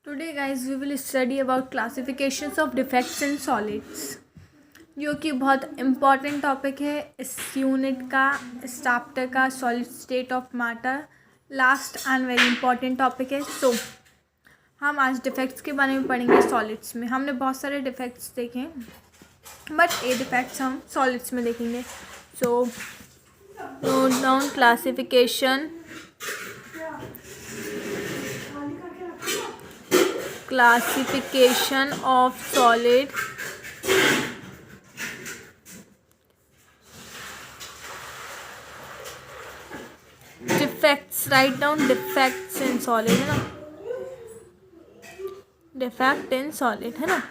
Today guys we will study about classifications of defects in solids, जो कि बहुत important topic है इस यूनिट का, इस चैप्टर का। Solid state of matter last and very important topic है। सो हम आज डिफेक्ट्स के बारे में पढ़ेंगे सॉलिड्स में। हमने बहुत सारे डिफेक्ट्स देखे बट ये डिफेक्ट्स हम सॉलिड्स में देखेंगे। So note down classification of solid defects. Write down defects in solid, है ना, defect in solid, है ना।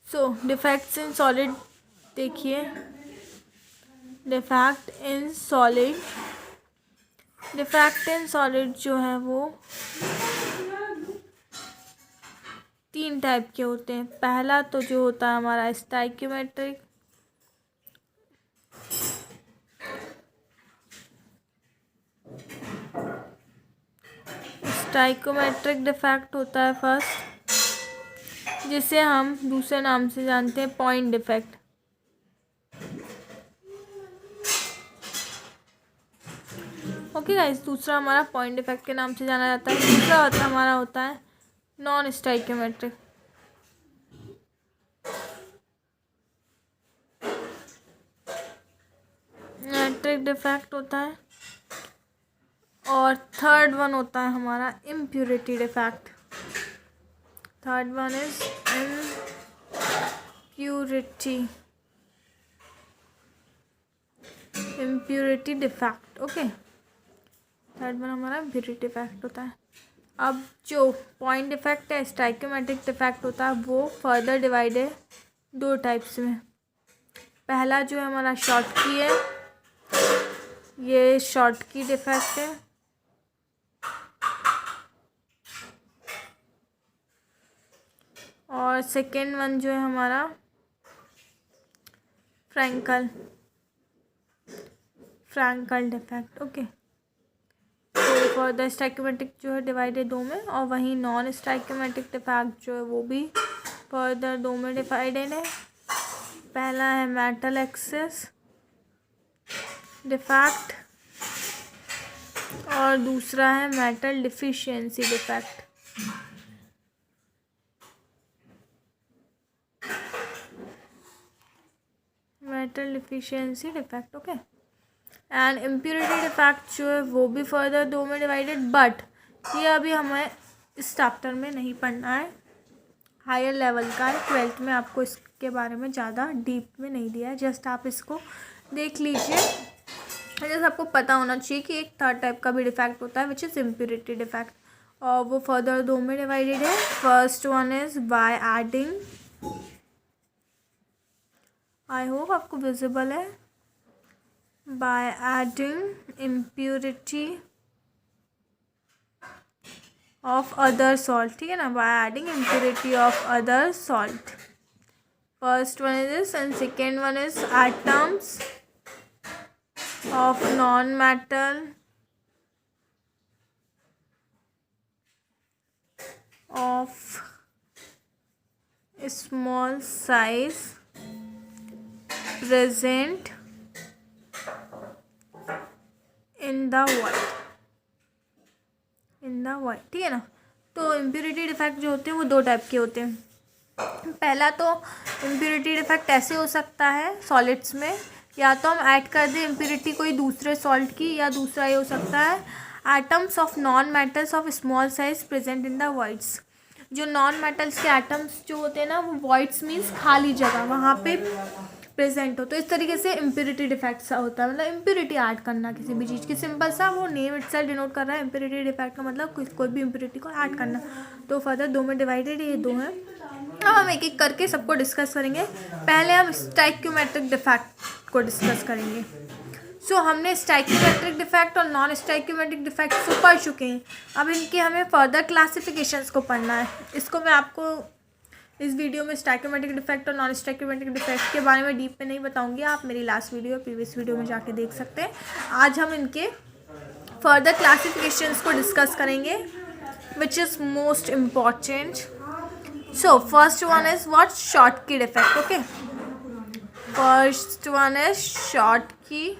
So defects in solid देखिए, defect in solid जो है वो तीन टाइप के होते हैं। पहला तो जो होता है हमारा स्टाइक्योमेट्रिक, डिफेक्ट होता है फर्स्ट, जिसे हम दूसरे नाम से जानते हैं पॉइंट डिफेक्ट। ओके गाइस, दूसरा हमारा पॉइंट डिफेक्ट के नाम से जाना जाता है। दूसरा हमारा होता है नॉन स्टाइक्योमेट्रिक। मैट्रिक डिफेक्ट होता है। और थर्ड वन होता है हमारा impurity defect. Third one is impurity defect. Okay, third one हमारा इम्प्योरिटी डिफेक्ट होता है। अब जो पॉइंट डिफेक्ट है, स्टाइक्योमेट्रिक डिफेक्ट होता है, वो फर्दर डिवाइड है दो टाइप्स में। पहला जो है हमारा शॉर्ट की है, ये शॉर्ट की डिफेक्ट है। और सेकेंड वन जो है हमारा फ्रैंकल डिफेक्ट। ओके, तो फर्दर स्टाइक्योमेट्रिक जो है डिवाइड है दो में, और वहीं नॉन स्टाइक्योमेट्रिक डिफेक्ट जो है वो भी फर्दर दो में डिवाइडेड है। पहला है मेटल एक्सेस डिफेक्ट और दूसरा है metal deficiency defect. Okay, and impurity defect जो है वो भी फर्दर दो में डिवाइडेड, बट ये अभी हमें इस चैप्टर में नहीं पढ़ना है, हायर लेवल का है। 12th में आपको इसके बारे में ज़्यादा डीप में नहीं दिया है, जस्ट आप इसको देख लीजिए। जैसे आपको पता होना चाहिए कि एक थर्ड टाइप का भी डिफेक्ट होता है विच इज़ इम्प्योरिटी डिफेक्ट, और वो फर्दर दो में डिवाइडेड है। First one is by adding, I hope आपको विजिबल है, by adding impurity of other salt, ठीक है ना, by adding impurity of other salt. First one is this and second one is atoms of non-metal of small size present in the white, ठीक है ना। तो impurity defect जो होते हैं वो दो टाइप के होते हैं। पहला तो इम्प्योरिटी डिफेक्ट ऐसे हो सकता है सॉलिड्स में, या तो हम ऐड कर दें इम्प्योरिटी कोई दूसरे सॉल्ट की, या दूसरा ये हो सकता है atoms of non metals of small size present in the voids. जो नॉन मेटल्स के एटम्स जो होते हैं ना, वो वॉइड्स मीन्स खाली जगह, वहाँ पे प्रेजेंट हो। तो इस तरीके से इम्प्योरिटी डिफेक्ट सा होता है, मतलब इम्प्योरिटी ऐड करना किसी भी चीज़ की। सिंपल सा वो नेम इटसेल्फ डिनोट कर रहा है इम्प्योरिटी डिफेक्ट का मतलब कोई भी इम्प्योरिटी को ऐड करना। तो फर्दर दो में डिवाइडेड ये दो हैं। अब हम एक एक करके सबको डिस्कस करेंगे। पहले हम स्टाइक्योमेट्रिक डिफेक्ट को डिस्कस करेंगे। सो हमने स्टाइक्योमेट्रिक डिफेक्ट और नॉन स्टाइक्योमेट्रिक डिफेक्ट को पढ़ चुके हैं। अब इनके हमें फर्दर क्लासिफिकेशंस को पढ़ना है। इसको मैं आपको इस वीडियो में स्टाइक्योमेट्रिक डिफेक्ट और नॉन स्टाइक्योमेट्रिक डिफेक्ट के बारे में डीप में नहीं बताऊंगी, आप मेरी लास्ट वीडियो प्रीवियस वीडियो में जाके देख सकते हैं। आज हम इनके फर्दर क्लासिफिकेशंस को डिस्कस करेंगे। which is most important. So first one is what? Schottky defect. Okay, first one is Schottky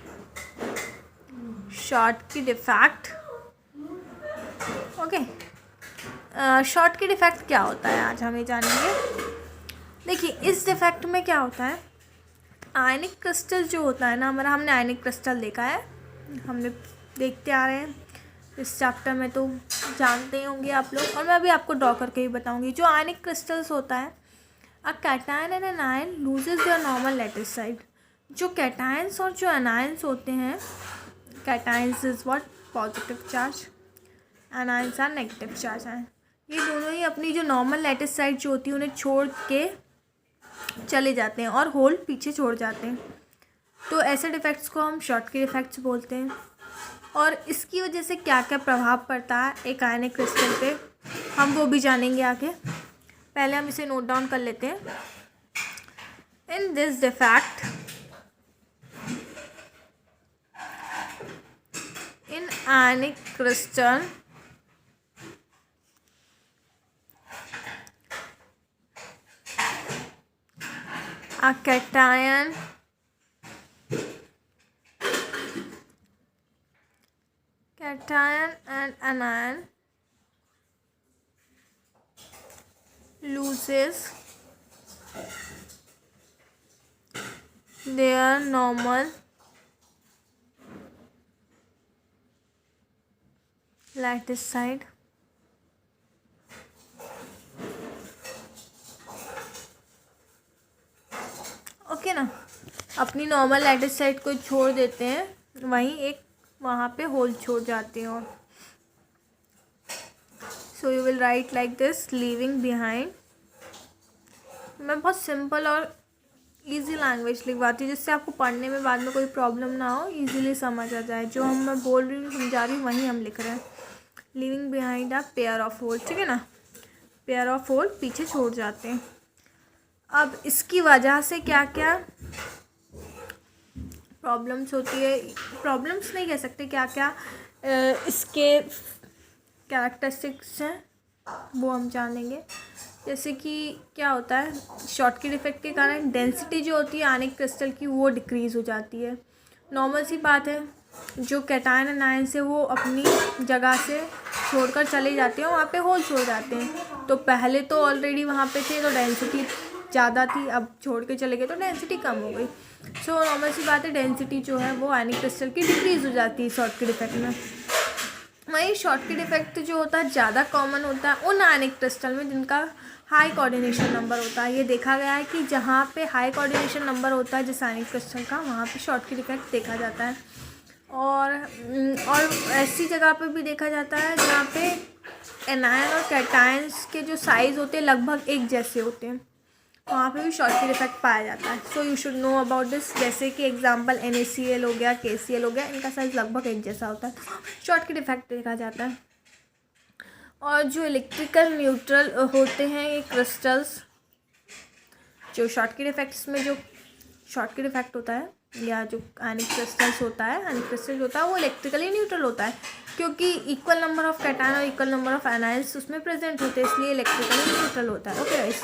defect. Okay, Schottky defect क्या होता है आज हम ये जानेंगे. देखिए इस डिफेक्ट में क्या होता है, आयनिक क्रिस्टल जो होता है ना हमारा, हमने आयनिक क्रिस्टल देखा है, हमने देखते आ रहे हैं इस चैप्टर में, तो जानते ही होंगे आप लोग, और मैं अभी आपको ड्रॉ करके ही बताऊंगी. जो आयनिक क्रिस्टल्स होता है, a cation and an anion loses their normal lattice site. जो कैटायंस और जो एनायंस होते हैं, cations is what? Positive charge, anions are negative charge हैं. ये दोनों ही अपनी जो नॉर्मल लैटिस साइड जो होती है उन्हें छोड़ के चले जाते हैं और होल पीछे छोड़ जाते हैं. तो ऐसे डिफेक्ट्स को हम शॉटकी डिफेक्ट्स बोलते हैं. और इसकी वजह से क्या क्या प्रभाव पड़ता है एक आयनिक क्रिस्टल पे, हम वो भी जानेंगे आगे. पहले हम इसे नोट डाउन कर लेते हैं. इन this defect, in ionic crystal, a cation and anion loses their normal lattice side. Okay ना, अपनी नॉर्मल लैटिस साइड को छोड़ देते हैं, वहीं एक वहाँ पे होल छोड़ जाते हैं. और so you will write like this, leaving behind. मैं बहुत सिंपल और इजी लैंग्वेज लिखवाती हूँ जिससे आपको पढ़ने में बाद में कोई प्रॉब्लम ना हो, इजीली समझ आ जाए. जो मैं बोल रही हूँ समझा रही हूँ वहीं हम लिख रहे हैं. Leaving behind a pair of hole. ठीक है ना, पेयर ऑफ होल पीछे छोड़ जाते हैं. अब इसकी वजह से क्या क्या प्रॉब्लम्स होती है, प्रॉब्लम्स नहीं कह सकते, क्या क्या इसके कैरेक्टरिस्टिक्स हैं वो हम जानेंगे. जैसे कि क्या होता है, शॉटकी डिफेक्ट के कारण डेंसिटी जो होती है आयनिक क्रिस्टल की वो डिक्रीज़ हो जाती है. नॉर्मल सी बात है, जो कैटायन एंड आयन से वो अपनी जगह से छोड़कर चले जाते हैं, वहाँ पे होल छोड़ जाते हैं. तो पहले तो ऑलरेडी वहाँ पे थे तो डेंसिटी ज़्यादा थी, अब छोड़ के चले गए तो डेंसिटी कम हो गई. सो नॉर्मल सी बात है, डेंसिटी जो है वो आयनिक क्रिस्टल की डिक्रीज़ हो जाती है शॉटकी डिफेक्ट में. वही शॉटकी डिफेक्ट जो होता है ज़्यादा कॉमन होता है उन आयनिक क्रिस्टल में जिनका हाई कोऑर्डिनेशन नंबर होता है. ये देखा गया है कि जहाँ पे हाई कोऑर्डिनेशन नंबर होता है जिस आयनिक क्रिस्टल का, वहाँ पे शॉटकी डिफेक्ट देखा जाता है. और ऐसी जगह पे भी देखा जाता है जहाँ पे एनायन और कैटायंस के जो साइज़ होते हैं लगभग एक जैसे होते हैं, वहाँ पे भी शॉटकी डिफेक्ट पाया जाता है. So you should know about this. जैसे कि एग्जांपल NaCl हो गया, KCl हो गया, इनका साइज़ लगभग एक जैसा होता है, शॉटकी डिफेक्ट देखा जाता है. और जो इलेक्ट्रिकल न्यूट्रल होते हैं ये क्रिस्टल्स, जो शॉटकी डिफेक्ट्स में जो शॉटकी डिफेक्ट होता है या जो आयनिक क्रिस्टल्स होता है, आयनिक क्रिस्टल होता है वो इलेक्ट्रिकली न्यूट्रल होता है, क्योंकि इक्वल नंबर ऑफ कैटायन और इक्वल नंबर ऑफ एनायंस उसमें प्रेजेंट होते हैं, इसलिए इलेक्ट्रिकली न्यूट्रल होता है. ओके गाइस,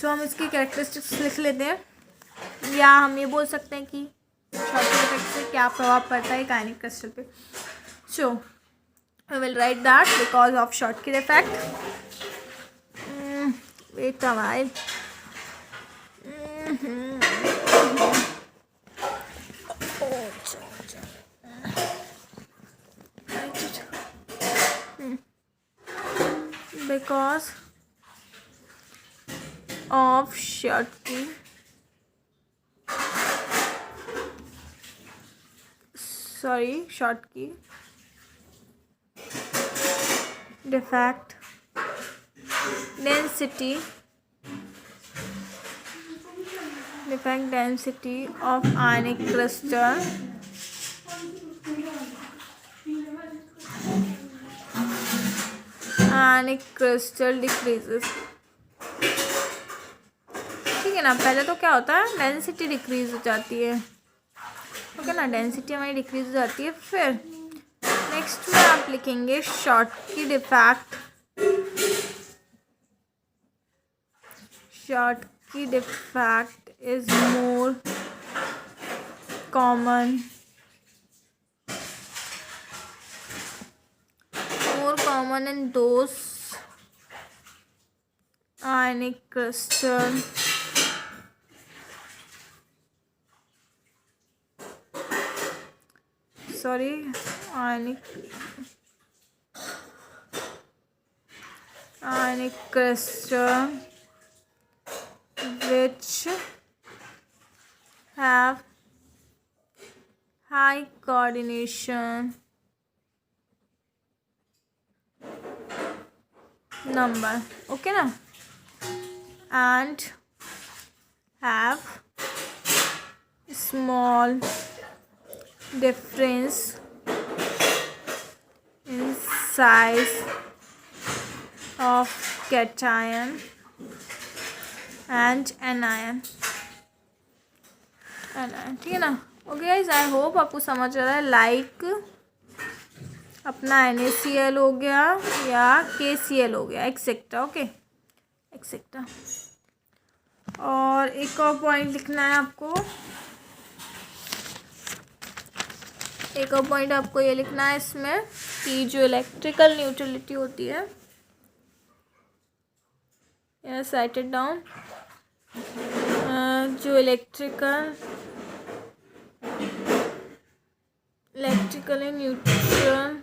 सो हम इसकी कैरेक्टरिस्टिक्स लिख लेते हैं, या हम ये बोल सकते हैं कि शॉटकी डिफेक्ट से क्या प्रभाव पड़ता है एक आयनिक क्रिस्टल पे. सो I will write that because of Schottky defect. Wait a while. Because of Schottky. Schottky defect, density of ionic crystal decreases. ठीक है ना, पहले तो क्या होता है, डेंसिटी डिक्रीज हो जाती है. ओके ना, डेंसिटी हमारी डिक्रीज हो जाती है. फिर नेक्स्ट में आप लिखेंगे Schottky defect Schottky defect is more common in those ionic crystal ionic crystal which have high coordination number, okay ना, and have small difference in size of cation and anion, ठीक है ना। ओके गाइस, आई होप आपको समझ आ रहा है। Like अपना NaCl हो गया या KCl हो गया, एक्सेट्रा, ओके एक्सेट्रा। और एक और पॉइंट लिखना है आपको, एक और पॉइंट आपको ये लिखना है इसमें कि जो इलेक्ट्रिकल न्यूट्रलिटी होती है, राइट इट डाउन, जो इलेक्ट्रिकल न्यूट्रल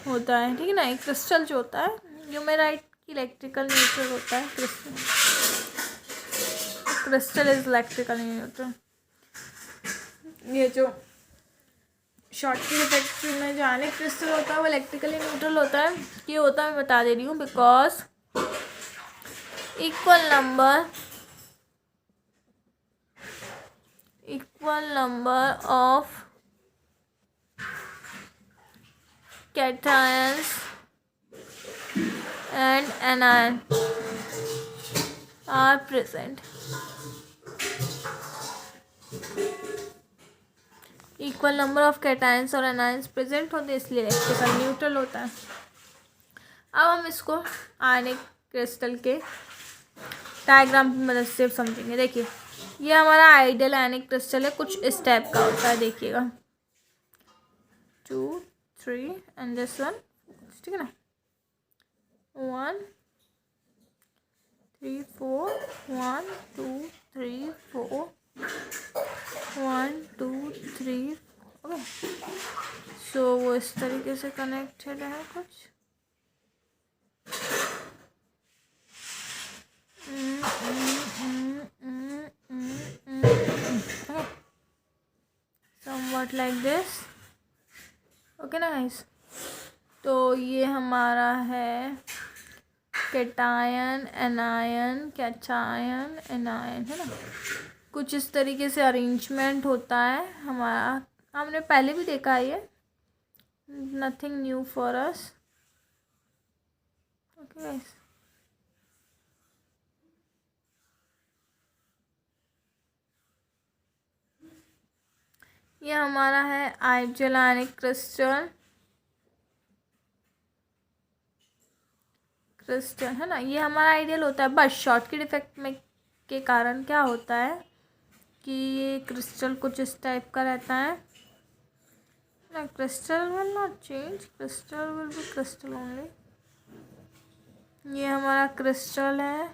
होता है, ठीक है ना, एक क्रिस्टल जो होता है, न्यूमेराइट इलेक्ट्रिकल न्यूट्रल होता है, क्रिस्टल इज इलेक्ट्रिकल न्यूट्रल। ये जो शॉटकी डिफेक्ट में जो आयनिक क्रिस्टल होता है वो इलेक्ट्रिकली न्यूट्रल होता है। ये होता है, मैं बता दे रही हूँ, because equal number of cations and anion are present. Equal number of cations और एनायंस प्रेजेंट होते हैं, इसलिए इलेक्ट्रिकल न्यूट्रल होता है। अब हम इसको आयनिक क्रिस्टल के डायग्राम की मदद से समझेंगे। देखिए, ये हमारा आइडियल आयनिक क्रिस्टल है, कुछ इस टाइप का होता है, देखिएगा 2 3 एंड दिस वन, ठीक है ना, 1 3 4 1 2 3 4 1 2 3, ओके। सो वो इस तरीके से कनेक्टेड है कुछ, somewhat like this, ओके ना गाइस। तो ये हमारा है कैटायन एनायन, कैटायन एनायन, है ना, कुछ इस तरीके से अरेंजमेंट होता है हमारा। हमने पहले भी देखा है, ये nothing new for us, okay guys. ये हमारा है आइडियल आयनिक क्रिस्टल, है ना, ये हमारा आइडियल होता है। बस शॉटकी डिफेक्ट में के कारण क्या होता है कि ये क्रिस्टल कुछ इस टाइप का रहता है ना, crystal will not change, crystal will be crystal only. ये हमारा क्रिस्टल है,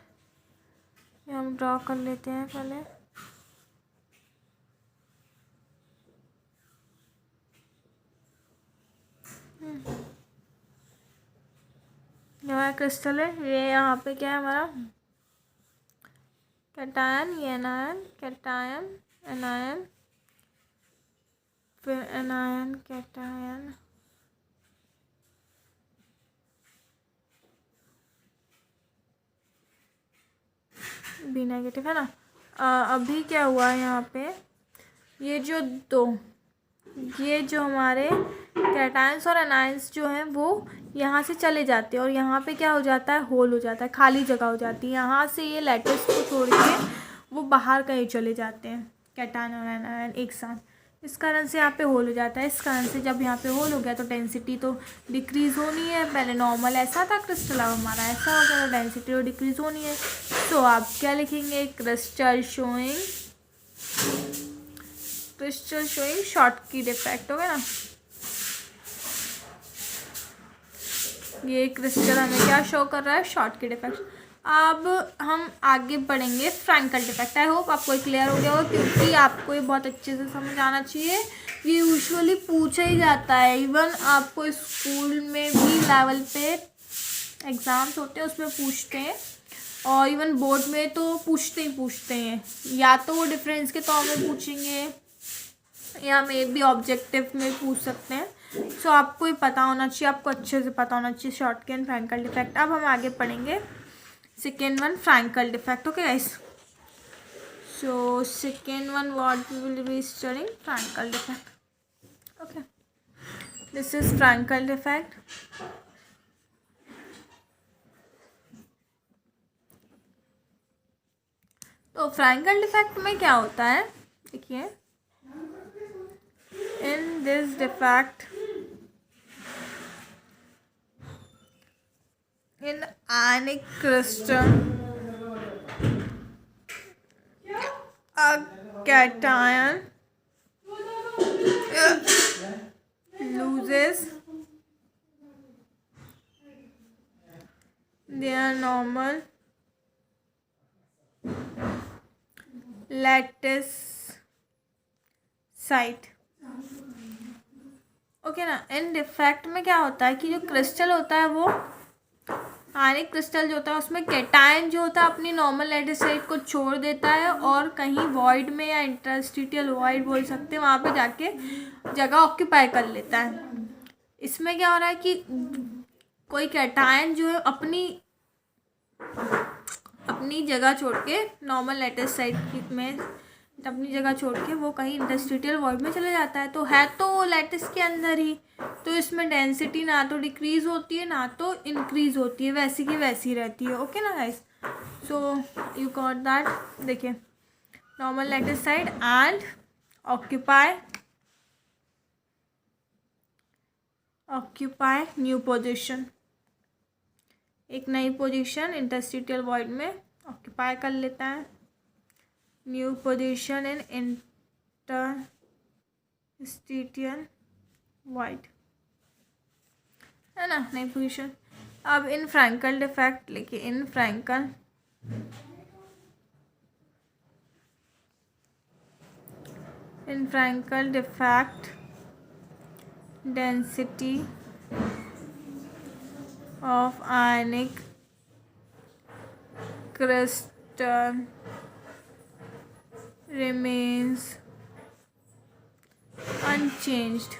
ये हम ड्रॉ कर लेते हैं पहले। हमारा क्रिस्टल है, ये यहाँ पे क्या है हमारा कैटायन, ये एनायन, कैटायन एनायन, फिर एनायन कैटायन, बी नेगेटिव, है ना। अभी क्या हुआ है यहाँ पे, ये जो हमारे कैटायंस और एनायंस जो हैं वो यहाँ से चले जाते हैं और यहाँ पे क्या हो जाता है, होल हो जाता है, खाली जगह हो जाती है। यहाँ से ये लैटिस को छोड़ के वो बाहर कहीं चले जाते हैं, कैटायन और एनायन एक साथ। इस कारण से यहाँ पे होल हो जाता है। इस कारण से जब यहाँ पे होल हो गया तो डेंसिटी तो डिक्रीज़ होनी है। पहले नॉर्मल ऐसा था क्रिस्टल, अब हमारा ऐसा हो गया तो डेंसिटी तो डिक्रीज़ होनी है। तो आप क्या लिखेंगे, क्रिस्टल शोइंग शॉटकी डिफेक्ट, हो गया ना। ये क्रिस्टल हमें क्या शो कर रहा है, शॉटकी डिफेक्ट। अब हम आगे बढ़ेंगे फ्रैंकल डिफेक्ट। आई होप आपको क्लियर हो गया हो, क्योंकि आपको ये बहुत अच्छे से समझ आना चाहिए। ये यूजुअली पूछा ही जाता है, इवन आपको स्कूल में भी लेवल पे एग्ज़ाम्स होते हैं उसमें पूछते हैं, और इवन बोर्ड में तो पूछते हैं। या तो वो डिफरेंस के तौर में पूछेंगे या मे भी ऑब्जेक्टिव में पूछ सकते हैं। सो आपको ये पता होना चाहिए, आपको अच्छे से पता होना चाहिए शॉटकी एंड फ्रैंकल डिफेक्ट। अब हम आगे पढ़ेंगे second one, Frenkel defect. Okay guys, so second one what we will be studying, Frenkel defect. Okay, this is Frenkel defect. तो फ्रैंकल डिफेक्ट में क्या होता है, देखिए, in this defect in ionic crystal, a cation loses their normal lattice site। Okay ना। इन defect में क्या होता है कि जो क्रिस्टल होता है वो आयनिक क्रिस्टल जो होता है उसमें कैटायन जो होता है अपनी नॉर्मल लैटिस साइट को छोड़ देता है और कहीं वॉइड में या इंटरस्टिशियल वॉइड बोल सकते हैं, वहाँ पे जाके जगह ऑक्यूपाई कर लेता है। इसमें क्या हो रहा है कि कोई कैटायन जो है अपनी जगह छोड़ के नॉर्मल लैटिस साइट में अपनी जगह छोड़ के वो कहीं इंटरस्टिशियल वॉइड में चले जाता है। तो है तो वो लैटिस के अंदर ही, तो इसमें डेंसिटी ना तो डिक्रीज़ होती है ना तो इंक्रीज़ होती है, वैसी की वैसी रहती है। ओके ना guys, so you got that. देखिए, normal lattice site and occupy new position, एक नई पोजीशन इंटरस्टिशियल वॉइड में ऑक्यूपाई कर लेता है। New position in interstitial void, है ना, नई पोजीशन। अब इन फ्रैंकल डिफेक्ट लिखिए, in Frenkel defect density of ionic crystal remains unchanged।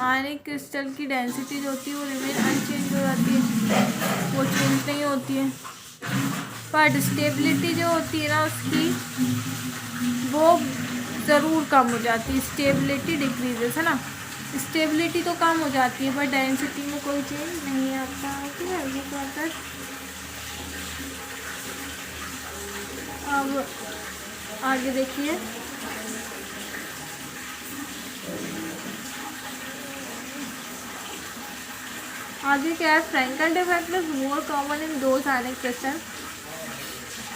Ionic crystal की डेंसिटी जो होती है वो रिमेन अनचेंज हो जाती है, वो चेंज नहीं होती है, बट स्टेबिलिटी जो होती है ना उसकी वो ज़रूर कम हो जाती है। स्टेबिलिटी डिक्रीजेस, है ना, स्टेबिलिटी तो कम हो जाती है बट डेंसिटी में कोई चेंज नहीं आता। ठीक है, ये तो आता है। अब आगे देखिए, आगे क्या है, Frenkel defect is more common in those ionic crystal.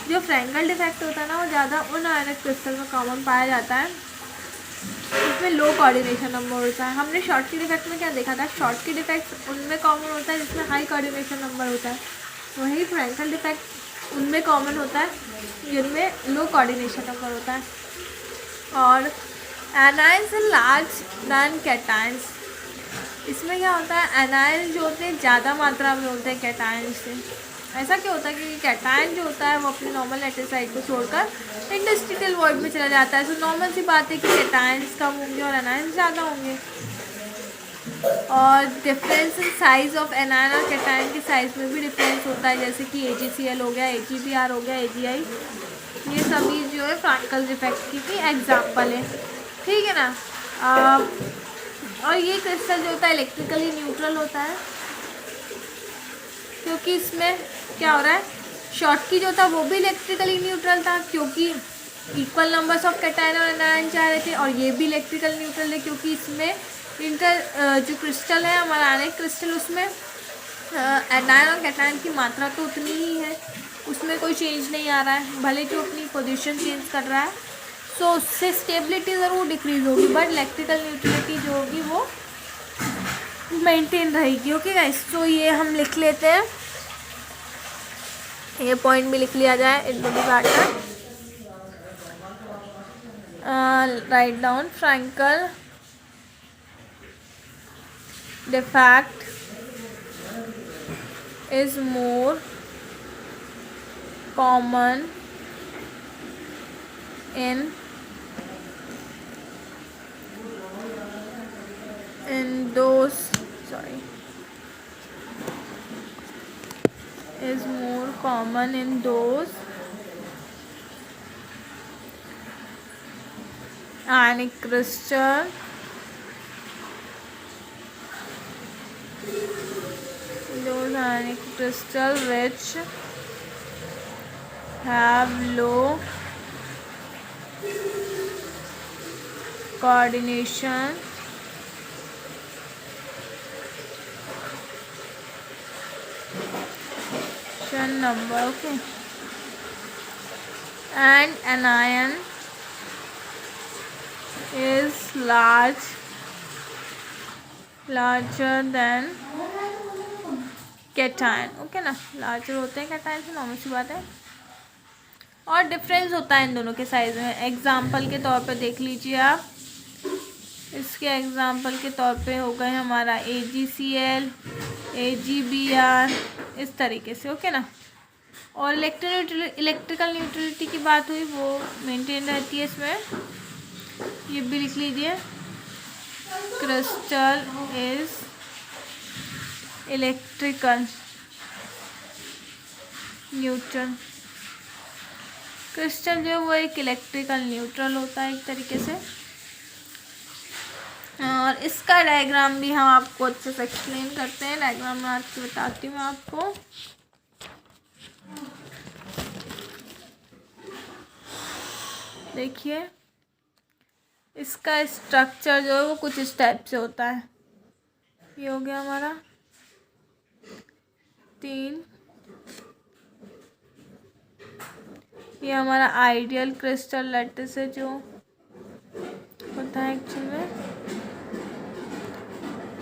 जो फ्रैंकल डिफेक्ट होता है ना वो ज़्यादा उन आयनिक क्रिस्टल में कॉमन पाया जाता है जिसमें लो कोऑर्डिनेशन नंबर होता है। हमने शॉटकी डिफेक्ट में क्या देखा था, शॉटकी डिफेक्ट उनमें कॉमन होता है जिसमें हाई कोऑर्डिनेशन नंबर होता है, वही फ्रैंकल डिफेक्ट उनमें कॉमन होता है जिनमें लो कोऑर्डिनेशन नंबर होता है। और anions are large than cations, इसमें क्या होता है, एनायन जो होते हैं ज़्यादा मात्रा में होते हैं कैटायन से। ऐसा क्यों होता है कि कैटायन जो होता है वो अपनी नॉर्मल लैटिस साइड को छोड़कर इंटरस्टिशियल वॉइड में चला जाता है। तो नॉर्मल सी बात है कि कैटायंस कम होंगे और एनायंस ज़्यादा होंगे। और difference in size of anion और कैटायन के साइज़ में भी डिफरेंस होता है, जैसे कि AgCl हो गया, AgBr हो गया, AgI, ये सभी जो है फ्रैंकल डिफेक्ट की एग्जाम्पल है। ठीक है ना। और ये क्रिस्टल जो होता है इलेक्ट्रिकली न्यूट्रल होता है, क्योंकि इसमें क्या हो रहा है, शॉटकी जो था वो भी इलेक्ट्रिकली न्यूट्रल था क्योंकि इक्वल नंबर्स ऑफ कैटायन और एनायन चाह रहे थे, और ये भी इलेक्ट्रिकल न्यूट्रल है क्योंकि इसमें जो क्रिस्टल है हमारा आयनिक क्रिस्टल, उसमें एनायन और कैटायन की मात्रा तो उतनी ही है, उसमें कोई चेंज नहीं आ रहा है, भले जो अपनी पोजीशन चेंज कर रहा है। सो उससे स्टेबिलिटी ज़रूर डिक्रीज होगी, बट इलेक्ट्रिकल न्यूट्रलिटी जो होगी वो मेंटेन रहेगी। ओके गाइस, तो ये हम लिख लेते हैं, ये पॉइंट भी लिख लिया जाए। It be matter, right down Frenkel defect is more common in those is more common in those ionic crystal which have low coordination number, okay, and anion is larger than cation. Okay ना, larger होते हैं cation से, normal सी बात है, और difference होता है इन दोनों के साइज में। एग्जाम्पल के तौर पे देख लीजिए आप, इसके एग्जाम्पल के तौर पे हो गए हमारा AgCl, AgBr, इस तरीके से। ओके ना, और इलेक्ट्रिकल न्यूट्रलिटी की बात हुई, वो मेंटेन रहती है इसमें। ये भी लिख लीजिए, crystal is electrical neutral. Crystal जो है वो एक इलेक्ट्रिकल न्यूट्रल होता है एक तरीके से। और इसका डायग्राम भी हम आपको अच्छे से एक्सप्लेन करते हैं। डायग्राम में आपको बताती हूँ आपको। देखिए, इसका स्ट्रक्चर जो है वो कुछ इस टाइप से होता है। ये हो गया हमारा 3, ये हमारा आइडियल क्रिस्टल लैटिस है जो होता है एक्चुअल में।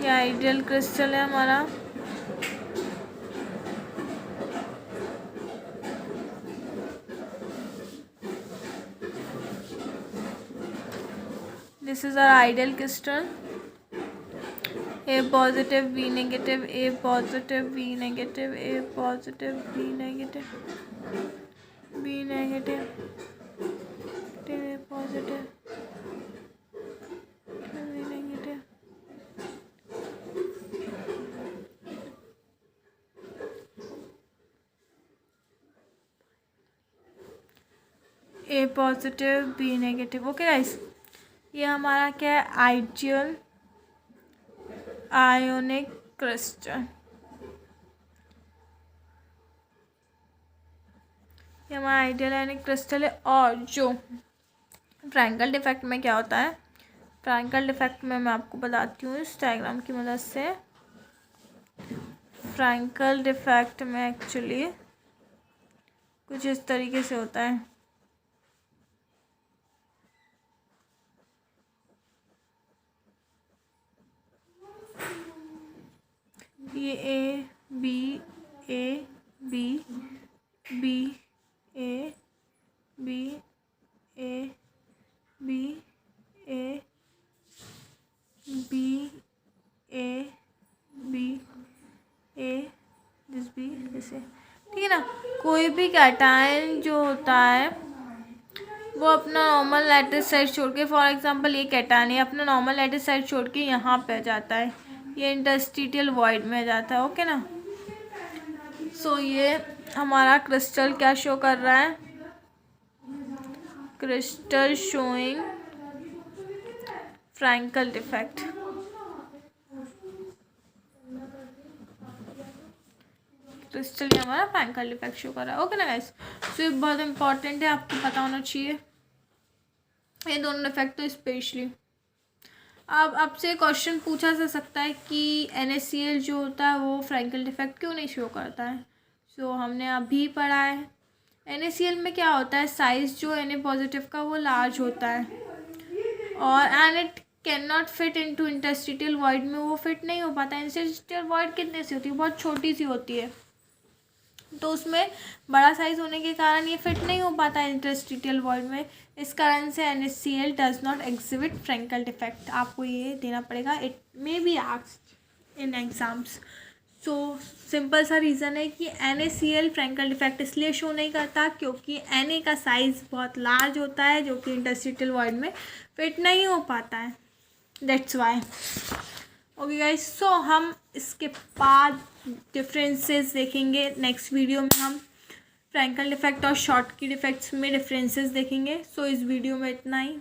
ये आइडियल क्रिस्टल है हमारा। This is our ideal crystal. A positive, B negative, A positive, B negative, A positive, B negative, B negative, A positive, B negative, A positive, B negative। Okay guys, ये हमारा क्या है, ideal ionic crystal. ये हमारा ideal ionic crystal है। और जो Frenkel defect में क्या होता है, फ्रैंकल डिफेक्ट में मैं आपको बताती हूँ इस डायग्राम की मदद से। फ्रैंकल डिफेक्ट में एक्चुअली कुछ इस तरीके से होता है। ये A B A B B A B A B A B A B A this B जैसे, ठीक है ना। कोई भी कैटायन जो होता है वो अपना नॉर्मल लैटिस साइड छोड़ के, फॉर एग्जांपल ये कैटायन है, अपना नॉर्मल लैटिस साइड छोड़ के यहाँ पे जाता है, ये इंटरस्टिशियल वॉइड में जाता है। ओके ना। सो ये हमारा क्रिस्टल क्या शो कर रहा है, क्रिस्टल शोइंग फ्रैंकल डिफेक्ट। तो इसलिए हमारा फ्रैंकल डिफेक्ट शो कर रहा है। ओके ना गाइस, सो ये बहुत इंपॉर्टेंट है, आपको पता होना चाहिए ये दोनों डिफेक्ट तो स्पेशली। अब आपसे क्वेश्चन पूछा जा सकता है कि NaCl जो होता है वो फ्रैंकल डिफेक्ट क्यों नहीं शो करता है। सो हमने अभी पढ़ा है NaCl में क्या होता है, साइज़ जो Na पॉजिटिव का वो लार्ज होता है और and it can not fit into interstitial void में वो फिट नहीं हो पाता। इंटरस्टिशियल वॉइड कितने सी होती है, बहुत छोटी सी होती है, तो उसमें बड़ा साइज़ होने के कारण ये फिट नहीं हो पाता है इंटरस्टिशियल वॉइड में। इस कारण से NaCl does not exhibit Frenkel defect. आपको ये देना पड़ेगा, it may be asked in exams. So simple सा रीज़न है कि NaCl फ्रैंकल डिफेक्ट इसलिए शो नहीं करता क्योंकि Na का साइज़ बहुत लार्ज होता है जो कि इंटरस्टिशियल वॉइड में फिट नहीं हो पाता है, दैट्स वाई। ओके गाइस, सो हम इसके बाद डिफरेंसेस देखेंगे नेक्स्ट वीडियो में। हम फ्रैंकल डिफेक्ट और शॉर्टकी डिफेक्ट्स में डिफरेंसेस देखेंगे। सो इस वीडियो में इतना ही।